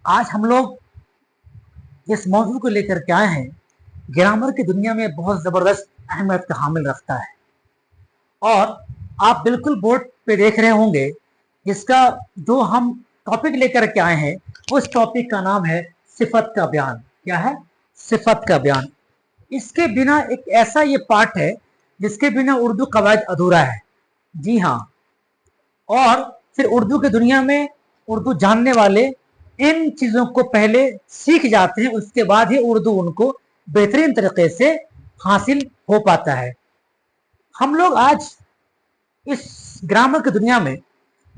आज हम लोग जिस मौजू को लेकर के आए हैं, ग्रामर की दुनिया में बहुत जबरदस्त अहमियत का हामिल रखता है। और आप बिल्कुल बोर्ड पे देख रहे होंगे, जिसका जो हम टॉपिक लेकर के आए हैं, उस टॉपिक का नाम है सिफत का बयान। क्या है? सिफत का बयान। इसके बिना एक ऐसा ये पार्ट है जिसके बिना उर्दू कवायद अधूरा है। जी हाँ। और फिर उर्दू की दुनिया में उर्दू जानने वाले इन चीजों को पहले सीख जाते हैं, उसके बाद ही उर्दू उनको बेहतरीन तरीके से हासिल हो पाता है। हम लोग आज इस ग्रामर की दुनिया में,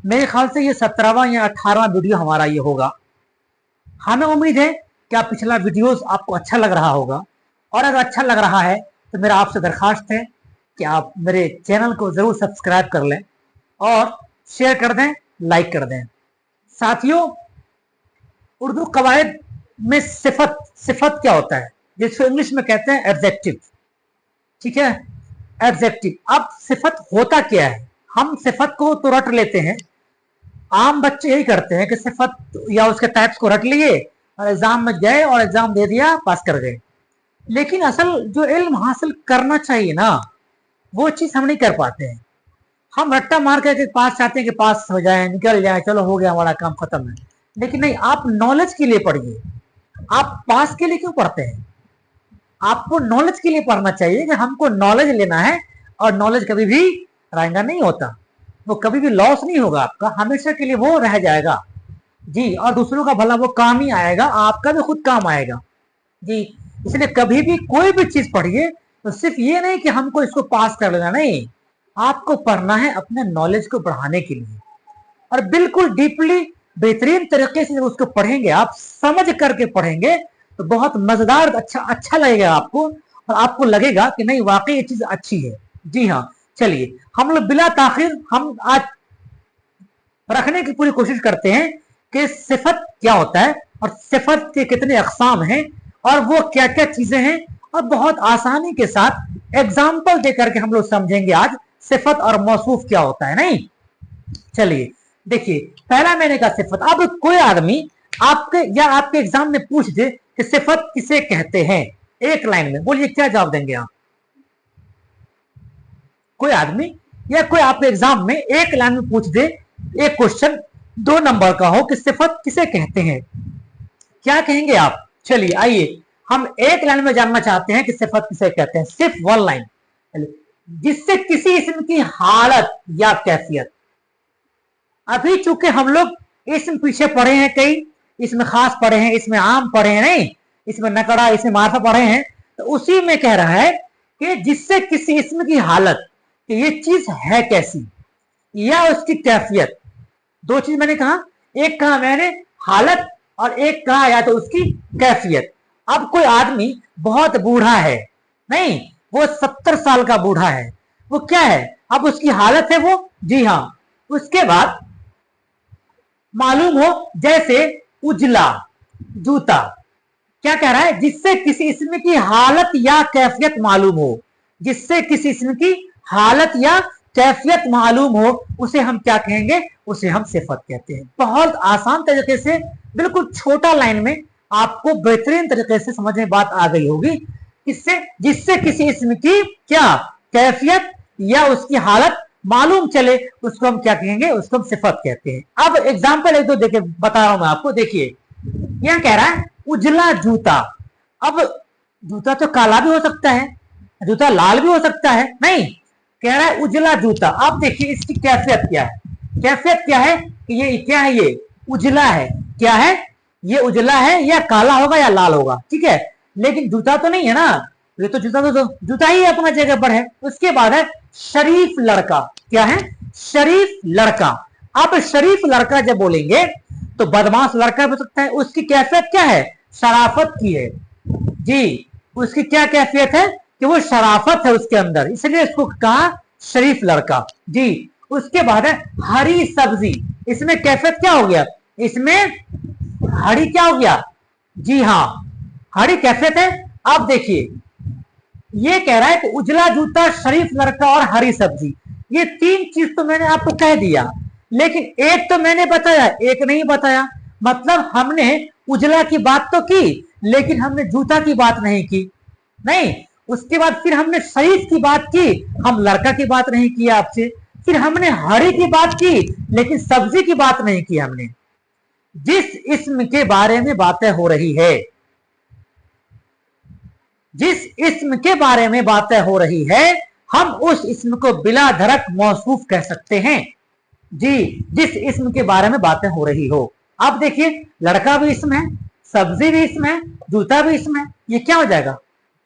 मेरे ख्याल से ये 17वां या 18वां वीडियो हमारा ये होगा। हमें उम्मीद है कि आप पिछला वीडियोस आपको अच्छा लग रहा होगा, और अगर अच्छा लग रहा है तो मेरा आपसे दरखास्त है कि आप मेरे चैनल को जरूर सब्सक्राइब कर लें और शेयर कर दें, लाइक कर दें। साथियों, उर्दू कवायद में सिफत क्या होता है, जिसको इंग्लिश में कहते हैं एडजेक्टिव। ठीक है, एडजेक्टिव। अब सिफत होता क्या है? हम सिफत को तो रट लेते हैं, आम बच्चे यही करते हैं कि सिफत या उसके टाइप्स को रट लिए और एग्जाम में गए और एग्जाम दे दिया, पास कर गए। लेकिन असल जो इल्म हासिल करना चाहिए ना, वो चीज हम नहीं कर पाते हैं। हम रट्टा मार करके पास चाहते हैं कि पास हो जाए, निकल जाए, चलो हो गया, हमारा काम खत्म है। लेकिन नहीं, आप नॉलेज के लिए पढ़िए। आप पास के लिए क्यों पढ़ते हैं? आपको नॉलेज के लिए पढ़ना चाहिए कि हमको नॉलेज लेना है, और नॉलेज कभी भी रहेगा नहीं होता, वो कभी भी लॉस नहीं होगा आपका, हमेशा के लिए वो रह जाएगा। जी, और दूसरों का भला वो काम ही आएगा, आपका भी खुद काम आएगा। जी, इसलिए कभी भी कोई भी चीज पढ़िए तो सिर्फ ये नहीं कि हमको इसको पास कर लेना, नहीं, आपको पढ़ना है अपने नॉलेज को बढ़ाने के लिए। और बिल्कुल डीपली बेहतरीन तरीके से जब उसको पढ़ेंगे, आप समझ करके पढ़ेंगे, तो बहुत मजेदार, अच्छा लगेगा आपको, और आपको लगेगा कि नहीं, वाकई ये चीज अच्छी है। जी हाँ, चलिए हम लोग बिला ताखिर हम आज रखने की पूरी कोशिश करते हैं कि सिफत क्या होता है, और सिफत के कितने अकसाम हैं, और वो क्या क्या चीजें हैं, और बहुत आसानी के साथ एग्जाम्पल देकर के हम लोग समझेंगे आज सिफत और मौसूफ क्या होता है। नहीं, चलिए देखिए, पहला मैंने कहा सिफत। अब कोई आदमी आपके एग्जाम में पूछ दे कि सिफत किसे कहते हैं, एक लाइन में बोलिए, क्या जवाब देंगे आप? कोई आदमी या कोई आपके एग्जाम में एक लाइन में पूछ दे, एक क्वेश्चन 2 नंबर का हो कि सिफत किसे कहते हैं, क्या कहेंगे आप? चलिए आइए, हम एक लाइन में जानना चाहते हैं कि सिफत किसे कहते हैं, सिर्फ 1 लाइन। जिससे किसी इसम की हालत या कैफियत। अभी चूंकि हम लोग इसमें पीछे पढ़े हैं, कई इसमें खास पढ़े हैं, इसमें आम पढ़े हैं, नहीं, इसमें नकड़ा, इसमें मारफा पढ़े हैं, तो उसी में कह रहा है कि जिससे किसी इसम की हालत, कि ये चीज है कैसी, या उसकी कैफियत। 2 चीज मैंने कहा, एक कहा मैंने हालत, और एक कहा या तो उसकी कैफियत। अब कोई आदमी बहुत बूढ़ा है, नहीं, वो 70 साल का बूढ़ा है, वो क्या है? अब उसकी हालत है वो। जी हाँ। उसके बाद मालूम हो, जैसे उजला जूता। क्या कह रहा है? जिससे किसी इसम की हालत या कैफियत मालूम हो, जिससे किसी इसम की हालत या कैफियत मालूम हो, उसे हम क्या कहेंगे? उसे हम सिफत कहते हैं। बहुत आसान तरीके से, बिल्कुल छोटा लाइन में आपको बेहतरीन तरीके से समझ में बात आ गई होगी। किससे? जिससे किसी इसम की क्या कैफियत या उसकी हालत मालूम चले, उसको हम क्या कहेंगे? उसको हम सिफत कहते हैं। अब एग्जाम्पल 1-2 देके बता रहा हूं मैं आपको। देखिए, यह कह रहा है उजला जूता। अब जूता तो काला भी हो सकता है, जूता लाल भी हो सकता है, नहीं, कह रहा है उजला जूता। अब देखिए इसकी कैफियत क्या है। कैफियत क्या है कि ये क्या है? ये उजला है। क्या है? ये उजला है, या काला होगा या लाल होगा, ठीक है, लेकिन जूता तो नहीं है ना, ये तो जूता ही अपना जगह पर है। उसके बाद है शरीफ लड़का। क्या है? शरीफ लड़का। अब शरीफ लड़का जब बोलेंगे तो बदमाश लड़का भी हो सकता है। उसकी कैफियत क्या है? शराफत की है। जी, उसकी क्या कैफियत है? कि वो शराफत है उसके अंदर, इसलिए इसको कहा शरीफ लड़का। जी, उसके बाद है हरी सब्जी। इसमें कैफियत क्या हो गया? इसमें हरी क्या हो गया? जी हाँ, हरी कैफियत है। अब देखिए, ये कह रहा है कि उजला जूता, शरीफ लड़का और हरी सब्जी। ये 3 चीज तो मैंने आपको कह दिया, लेकिन एक तो मैंने बताया, एक नहीं बताया। मतलब हमने उजला की बात तो की, लेकिन हमने जूता की बात नहीं की। नहीं, उसके बाद फिर हमने शरीफ की बात की, हम लड़का की बात नहीं की आपसे। फिर हमने हरी की बात की, लेकिन सब्जी की बात नहीं की हमने। जिस इस्म के बारे में बातें हो रही है, जिस इस्म के बारे में बातें हो रही है, हम उस इस्म को बिला धड़क मौसूफ कह सकते हैं। जी, जिस इस्म के बारे में बातें हो रही हो। अब देखिए, लड़का भी इस्म है, सब्जी भी इस्म है, जूता भी इस्म है, ये क्या हो जाएगा?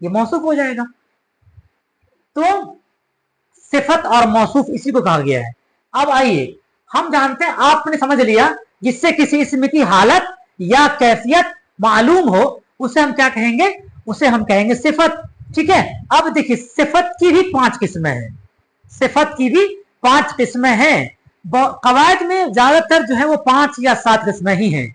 ये मौसूफ हो जाएगा। तो सिफत और मौसूफ इसी को कहा गया है। अब आइए, हम जानते हैं, आपने समझ लिया, जिससे किसी इस्म की हालत या कैफियत मालूम हो, उसे हम क्या कहेंगे? उसे हम कहेंगे सिफत। ठीक है। अब देखिए, सिफत की भी 5 किस्में हैं। सिफत की भी 5 किस्में हैं। कवायद में ज्यादातर जो है वो 5 या 7 किस्में ही हैं।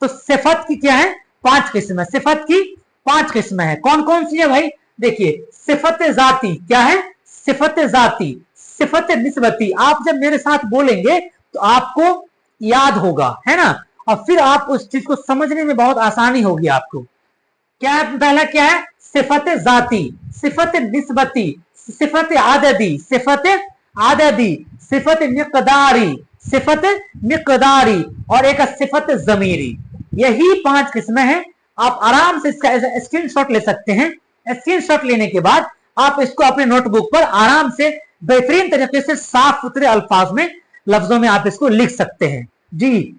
तो सिफत की क्या है? 5 किस्में। सिफत की 5 किस्में हैं। कौन कौन सी है भाई? देखिए, सिफत जाती क्या है? सिफत जाती, सिफत निस्बती। आप जब मेरे साथ बोलेंगे तो आपको याद होगा, है ना, और फिर आप उस चीज को समझने में बहुत आसानी होगी आपको। क्या है? पहला क्या है? सिफत जाती, सिफत निस्बती, सिफत आददी, सिफत आददी, सिफत मिकदारी, सिफत मिकदारी, और एक सिफत जमीरी। यही 5 किस्में हैं। आप आराम से इसका स्क्रीनशॉट ले सकते हैं। स्क्रीनशॉट लेने के बाद आप इसको अपने नोटबुक पर आराम से बेहतरीन तरीके से साफ सुथरे अल्फाज में, लफ्जों में आप इसको लिख सकते हैं। जी,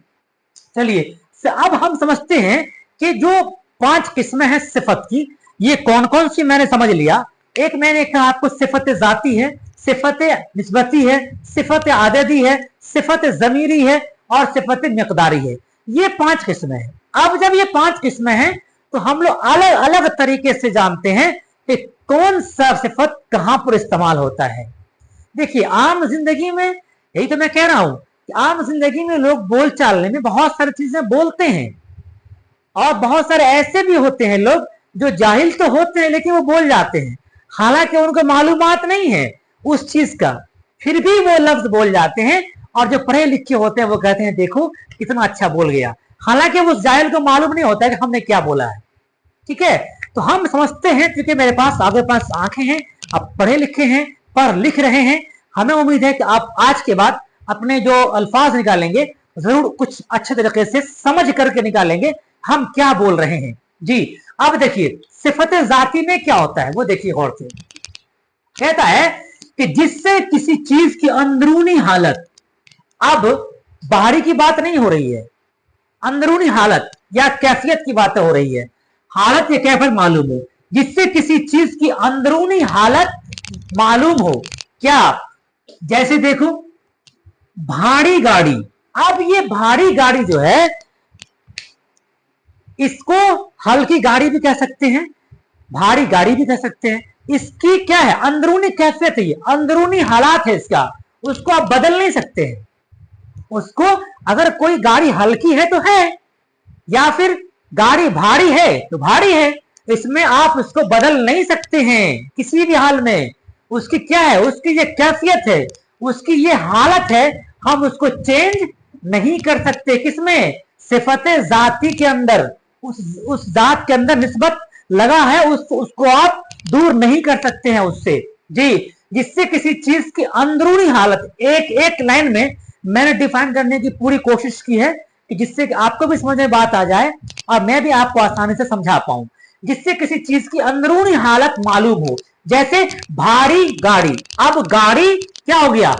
चलिए, अब हम समझते हैं कि जो 5 किस्में हैं सिफत की, ये कौन कौन सी मैंने समझ लिया। एक मैंने कहा आपको सिफत जाती है, सिफत निस्बती है, सिफत आददी है, सिफत जमीरी है, और सिफत मिकदारी है। ये 5 किस्में हैं। अब जब ये 5 किस्में हैं तो हम लोग अलग अलग तरीके से जानते हैं कि कौन सा सिफत कहां पर इस्तेमाल होता है। देखिए, आम जिंदगी में, यही तो मैं कह रहा हूं कि आम जिंदगी में लोग बोल चालने में बहुत सारी चीजें बोलते हैं, और बहुत सारे ऐसे भी होते हैं लोग जो जाहिल तो होते हैं लेकिन वो बोल जाते हैं, हालांकि उनको मालूमात नहीं है उस चीज का, फिर भी वो लफ्ज बोल जाते हैं। और जो पढ़े लिखे होते हैं वो कहते हैं देखो कितना अच्छा बोल गया, हालांकि उस जाहिल को मालूम नहीं होता है कि हमने क्या बोला है। ठीक है। तो हम समझते हैं, क्योंकि मेरे पास आपके पास आंखें हैं, आप पढ़े लिखे हैं, पढ़ लिख रहे हैं, हमें उम्मीद है कि आप आज के बाद अपने जो अल्फाज निकालेंगे जरूर कुछ अच्छे तरीके से समझ करके निकालेंगे हम क्या बोल रहे हैं। जी, अब देखिए, सिफत जाती में क्या होता है वो देखिए गौर से। कहता है कि जिससे किसी चीज की अंदरूनी हालत, अब बाहरी की बात नहीं हो रही है, अंदरूनी हालत या कैफियत की बात हो रही है, हालत या कैफियत मालूम हो, जिससे किसी चीज की अंदरूनी हालत मालूम हो। क्या? जैसे देखो, भारी गाड़ी। अब ये भारी गाड़ी जो है, इसको हल्की गाड़ी भी कह सकते हैं, भारी गाड़ी भी कह सकते हैं। इसकी क्या है? अंदरूनी कैफियत है, ये अंदरूनी हालात है इसका, उसको आप बदल नहीं सकते हैं उसको। अगर कोई गाड़ी हल्की है तो है, या फिर गाड़ी भारी है तो भारी है, इसमें आप उसको बदल नहीं सकते हैं किसी भी हाल में। उसकी क्या है? उसकी ये कैफियत है, उसकी ये हालत है, हम उसको चेंज नहीं कर सकते। किसमें? सिफत जाती के अंदर, उस जात के अंदर निस्बत लगा है, उसको आप दूर नहीं कर सकते हैं उससे। जी, जिससे किसी चीज की अंदरूनी हालत, एक एक लाइन में मैंने डिफाइन करने की पूरी कोशिश की है कि जिससे कि आपको भी समझ में बात आ जाए और मैं भी आपको आसानी से समझा पाऊं। जिससे किसी चीज की अंदरूनी हालत मालूम हो, जैसे भारी गाड़ी। अब गाड़ी क्या हो गया?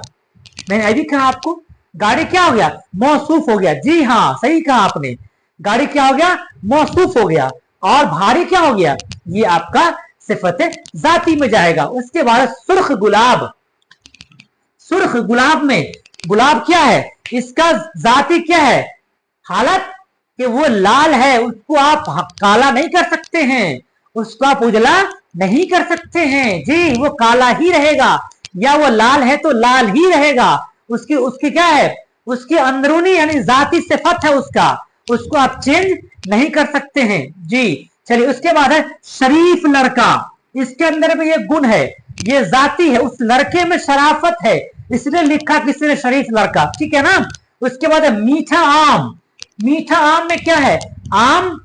मैंने अभी कहा आपको, गाड़ी क्या हो गया? मौसूफ हो गया। जी हाँ, सही कहा आपने, गाड़ी क्या हो गया? मौसूफ हो गया। और भारी क्या हो गया? ये आपका सिफत जाती में जाएगा। उसके बाद सुर्ख गुलाब। सुर्ख गुलाब में, गुलाब क्या है? इसका जाती क्या है? हालत कि वो लाल है, उसको आप काला नहीं कर सकते हैं, उसको आप उजला नहीं कर सकते हैं। जी, वो काला ही रहेगा, या वो लाल है तो लाल ही रहेगा। उसकी उसकी क्या है? उसकी अंदरूनी यानी जाती सिफत है उसका, उसको आप चेंज नहीं कर सकते हैं। जी, चलिए, उसके बाद है शरीफ लड़का। इसके अंदर में ये गुण है, ये जाती है, उस लड़के में शराफत है, इसलिए लिखा किसी ने शरीफ लड़का। ठीक है ना। उसके बाद है मीठा आम। मीठा आम में क्या है? आम,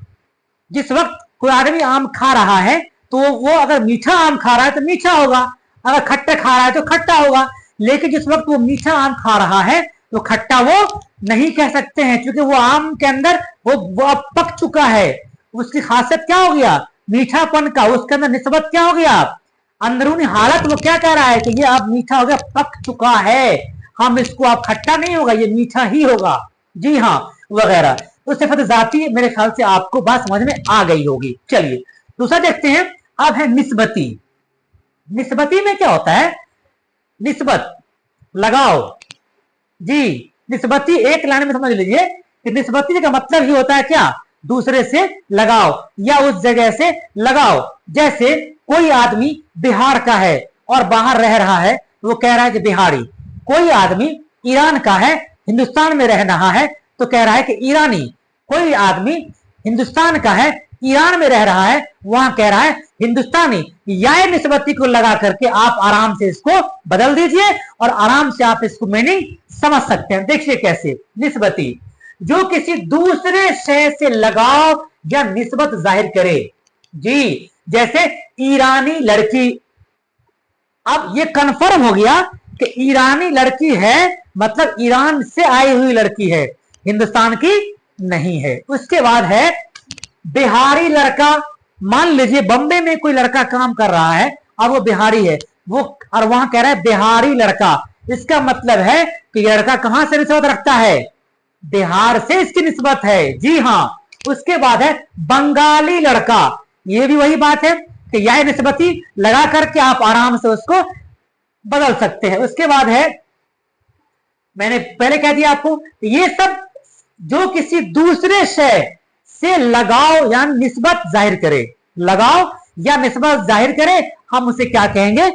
जिस वक्त कोई आदमी आम खा रहा है तो वो अगर मीठा आम खा रहा है तो मीठा होगा, अगर खट्टा खा रहा है तो खट्टा होगा। लेकिन जिस वक्त वो मीठा आम खा रहा है तो खट्टा वो नहीं कह सकते हैं, क्योंकि वो आम के अंदर वो अब पक चुका है। उसकी खासियत क्या हो गया, मीठापन का, उसके अंदर निस्बत क्या हो गया, अंदरूनी हालत वो क्या कह रहा है कि ये अब मीठा हो गया, पक चुका है, हम इसको अब खट्टा नहीं होगा, ये मीठा ही होगा, जी हाँ, वगैरह। तो सिफत जाती मेरे ख्याल से आपको बात समझ में आ गई होगी। चलिए दूसरा देखते हैं, अब है निस्बती। निस्बती में क्या होता है, निस्बत, लगाव, जी। निस्बती एक लाइन में समझ लीजिए कि निस्बती का मतलब ही होता है क्या, दूसरे से लगाव या उस जगह से लगाव। जैसे कोई आदमी बिहार का है और बाहर रह रहा है, वो कह रहा है कि बिहारी। कोई आदमी ईरान का है, हिंदुस्तान में रह रहा है, तो कह रहा है कि ईरानी। कोई आदमी हिंदुस्तान का है, ईरान में रह रहा है, वहां कह रहा है हिंदुस्तानी। या निस्बती को लगा करके आप आराम से इसको बदल दीजिए और आराम से आप इसको मीनिंग समझ सकते हैं। देखिए कैसे, निस्बती जो किसी दूसरे शय से लगाव या निस्बत जाहिर करे, जी। जैसे ईरानी लड़की, अब ये कंफर्म हो गया कि ईरानी लड़की है, मतलब ईरान से आई हुई लड़की है, हिंदुस्तान की नहीं है। उसके बाद है बिहारी लड़का। मान लीजिए बम्बे में कोई लड़का काम कर रहा है और वो बिहारी है, वो और वहां कह रहा है बिहारी लड़का। इसका मतलब है कि लड़का कहां से निस्बत रखता है, बिहार से इसकी निस्बत है, जी हाँ। उसके बाद है बंगाली लड़का। ये भी वही बात है कि यह निस्बती लगा करके आप आराम से उसको बदल सकते हैं। उसके बाद है, मैंने पहले कह दिया आपको, ये सब जो किसी दूसरे शय से लगाव या निस्बत जाहिर करे, लगाव या निस्बत जाहिर करे, हम उसे क्या कहेंगे,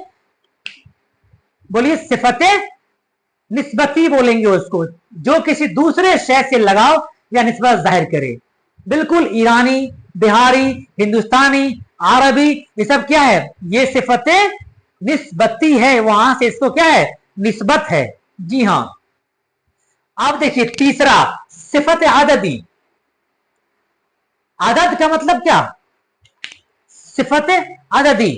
बोलिए, सिफते निस्बती बोलेंगे उसको, जो किसी दूसरे शय से लगाव या निस्बत जाहिर करे। बिल्कुल, ईरानी, बिहारी, हिंदुस्तानी, अरबी, ये सब क्या है, ये सिफते निस्बती है, वहां से इसको क्या है, निस्बत है, जी हां। अब देखिए तीसरा, सिफत आददी। आदद का मतलब क्या, सिफत आददी,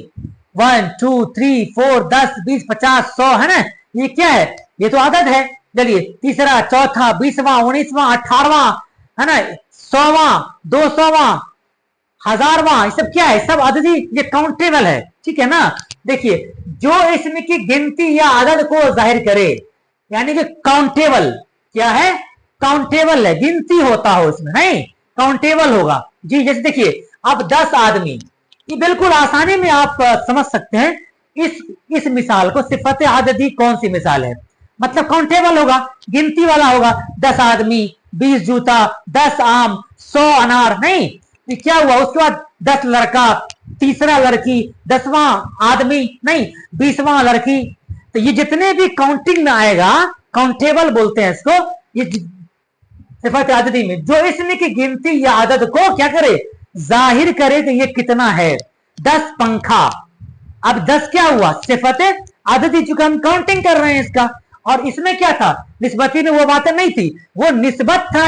1 2 3 4 10 20 50 100 है ना, ये क्या है, ये तो आदद है। चलिए तीसरा, चौथा, 20वां, 19वां, 18वां, है ना, 100वां, 200वां, 1000वां, ये सब क्या है, सब आददी, ये काउंटेबल है, ठीक है ना। देखिए जो इसमें की गिनती या आदद को जाहिर करे, यानी कि काउंटेबल, क्या है, काउंटेबल है, गिनती होता हो उसमें, नहीं काउंटेबल होगा, जी। जैसे देखिए अब 10 आदमी, ये बिल्कुल आसानी में आप समझ सकते हैं इस मिसाल को। सिफत आददी कौन सी मिसाल है, मतलब काउंटेबल होगा, गिनती वाला होगा। 10 आदमी, 20 जूता, 10 आम, 100 अनार, नहीं, ये क्या हुआ, उसके बाद 10 लड़का, तीसरा लड़की, 10वां आदमी, नहीं 20वां लड़की। तो ये जितने भी काउंटिंग में आएगा, काउंटेबल बोलते हैं इसको, ये सिफत आददी में जो इसमें की गिनती या आदद को क्या करे, जाहिर करे कि ये कितना है। 10 पंखा, अब 10 क्या हुआ, सिफत आददी, चूंकि हम काउंटिंग कर रहे हैं इसका। और इसमें क्या था, निस्बती में वो बातें नहीं थी, वो निस्बत था,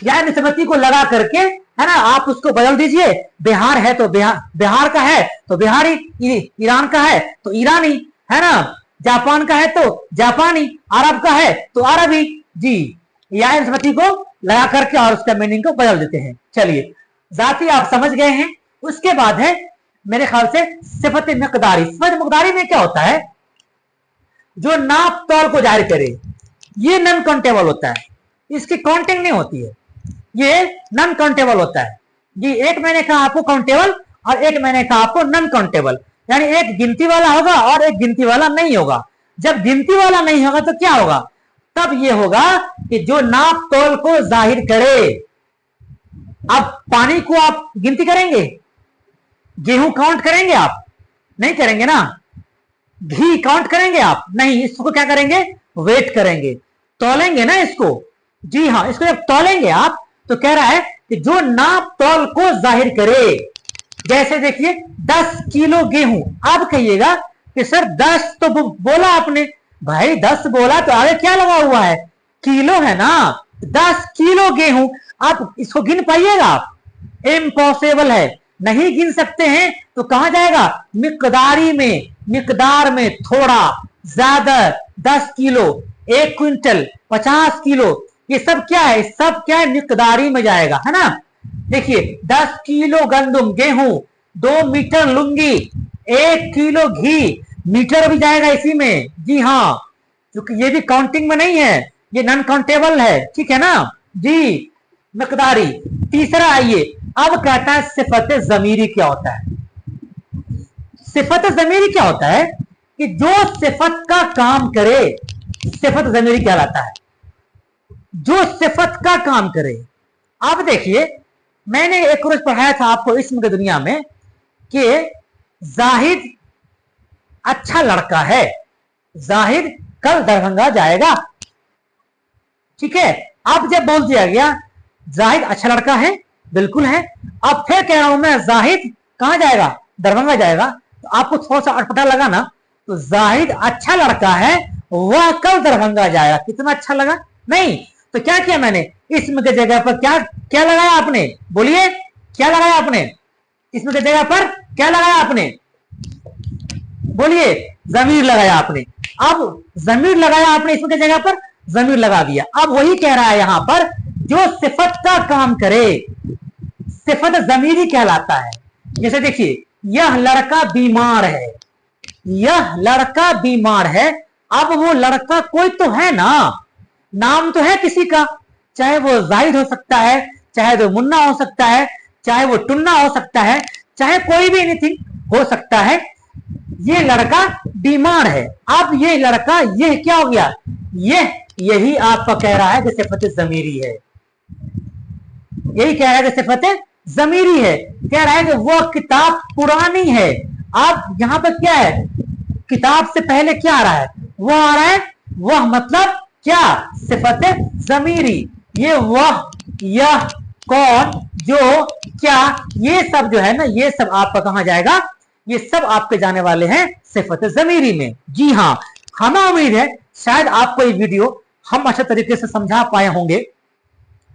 या निस्बती को लगा करके, है ना, आप उसको बदल दीजिए। बिहार है तो बिहार का है तो बिहारी, ईरान का है तो ईरानी, है ना, जापान का है तो जापानी, अरब का है तो अरबी, जी। या निस्बती को लगा करके और उसका मीनिंग को बदल देते हैं। चलिए जाती आप समझ गए हैं। उसके बाद है मेरे ख्याल से सिफत मकदारी। सिफत मकदारी में क्या होता है, जो नाप तौल को जाहिर करे, ये नॉन काउंटेबल होता है, इसकी काउंटिंग नहीं होती है, ये नॉन काउंटेबल होता है, जी। एक मैंने कहा आपको काउंटेबल और एक मैंने कहा आपको नॉन काउंटेबल, यानी एक गिनती वाला होगा और एक गिनती वाला नहीं होगा। जब गिनती वाला नहीं होगा तो क्या होगा, तब ये होगा कि जो नाप तौल को जाहिर करे। अब पानी को आप गिनती करेंगे, गेहूं काउंट करेंगे आप, नहीं करेंगे ना। घी काउंट करेंगे आप, नहीं, इसको क्या करेंगे, वेट करेंगे, तौलेंगे ना इसको, जी हाँ। इसको जब तौलेंगे आप तो कह रहा है कि जो नाप तौल को जाहिर करे। जैसे देखिए 10 किलो गेहूं, आप कहिएगा कि सर 10 तो बोला आपने, भाई 10 बोला तो आगे क्या लगा हुआ है, किलो है ना, 10 किलो गेहूं, आप इसको गिन पाइएगा आप? इम्पॉसिबल है, नहीं गिन सकते हैं। तो कहां जाएगा? मिकदारी में, मिकदार में थोड़ा ज्यादा, 10 किलो, 1 क्विंटल, 50 किलो, ये सब क्या है? सब क्या है? मिकदारी में जाएगा, है ना। देखिए 10 किलो गंदुम गेहूं, 2 मीटर लुंगी, 1 किलो घी, मीटर भी जाएगा इसी में। जी हाँ, क्योंकि ये भी काउंटिंग में नहीं है, ये नॉन काउंटेबल है, ठीक है ना जी। मिकदारी। तीसरा आइए, अब कहता है सिफत जमीरी क्या होता है। सिफत जमीरी क्या होता है? कि जो सिफत का काम करे, सिफत जमीरी कहलाता है। जो सिफत का काम करे। अब देखिए, मैंने एक रोज पढ़ाया था आपको इस्म की दुनिया में कि जाहिद अच्छा लड़का है, जाहिद कल दरभंगा जाएगा, ठीक है। अब जब बोल दिया गया जाहिद अच्छा लड़का है, बिल्कुल है, अब फिर कह रहा हूं मैं जाहिद कहां जाएगा? दरभंगा जाएगा। तो आपको थोड़ा सा अटपटा लगा ना, तो जाहिद अच्छा लड़का है, वह कल दरभंगा जाएगा। कितना अच्छा लगा? नहीं। तो क्या किया मैंने? इसम की जगह पर क्या क्या लगाया आपने? बोलिए, क्या लगाया आपने? इसम की जगह पर क्या लगाया आपने? बोलिए, जमीर लगाया आपने। अब जमीर लगाया आपने, इसम की जगह पर जमीर लगा दिया। अब वही कह रहा है यहां पर, जो सिफत का काम करे, सिफत जमीरी कहलाता है। जैसे देखिए, यह लड़का बीमार है, यह लड़का बीमार है। अब वो लड़का कोई तो है ना, नाम तो है किसी का, चाहे वो जाहिद हो सकता है, चाहे वो मुन्ना हो सकता है, चाहे वो टुन्ना हो सकता है, चाहे कोई भी एनीथिंग हो सकता है। ये लड़का बीमार है। अब ये लड़का, ये क्या हो गया? यही आपका कह रहा है कि सिफत जमीरी है, यही कह रहा है कि सिफत जमीरी है। कह रहा है कि वह किताब पुरानी है। अब यहां पर क्या है? किताब से पहले क्या आ रहा है? वह आ रहा है, वह मतलब क्या? सिफत जमीरी। ये वह, यह, कौन, जो, क्या, ये सब जो है ना, ये सब आपका कहां जाएगा? ये सब आपके जाने वाले हैं सिफत जमीरी में। जी हाँ, हमें उम्मीद है शायद आपको ये वीडियो हम अच्छे तरीके से समझा पाए होंगे।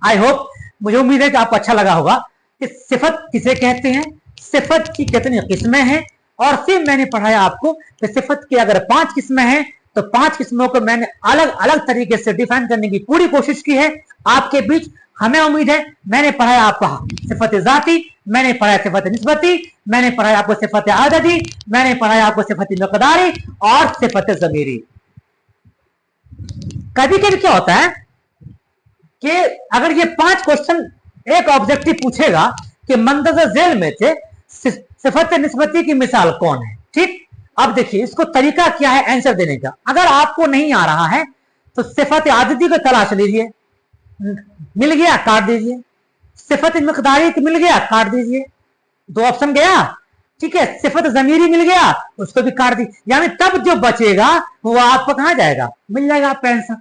आई होप, मुझे उम्मीद है कि आपको अच्छा लगा होगा कि सिफत किसे कहते हैं, सिफत की कितनी किस्में हैं, और फिर मैंने पढ़ाया आपको कि सिफत की अगर 5 किस्में हैं तो 5 किस्मों को मैंने अलग अलग तरीके से डिफाइन करने की पूरी कोशिश की है आपके बीच। हमें उम्मीद है मैंने पढ़ाया आपको सिफत जाती, मैंने पढ़ाया सिफत निस्बती, मैंने पढ़ाया आपको सिफत आददी, मैंने पढ़ाया आपको सिफत मिकदारी और सिफत जमीरी। कभी कभी क्या होता है कि अगर ये 5 क्वेश्चन एक ऑब्जेक्टिव पूछेगा कि मंदज़ जेल में से सिफत निस्बती की मिसाल कौन है, ठीक। अब देखिए इसको तरीका क्या है आंसर देने का। अगर आपको नहीं आ रहा है तो सिफत आददी को तलाश लीजिए, मिल गया काट दीजिए। सिफत मिकदारी मिल गया, काट दीजिए, 2 ऑप्शन गया, ठीक है। सिफत जमीरी मिल गया, उसको भी काट दी, यानी तब जो बचेगा वो आपको कहां जाएगा? मिल जाएगा आपका आंसर।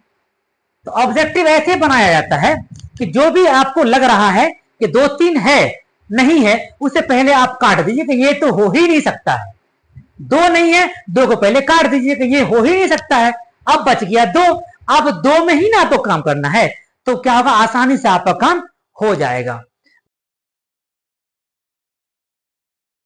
तो ऑब्जेक्टिव ऐसे बनाया जाता है कि जो भी आपको लग रहा है कि 2-3 है, नहीं है, उसे पहले आप काट दीजिए कि ये तो हो ही नहीं सकता है। 2 नहीं है, 2 को पहले काट दीजिए कि ये हो ही नहीं सकता है। अब बच गया 2, अब 2 में ही ना तो काम करना है, तो क्या होगा? आसानी से आपका काम हो जाएगा।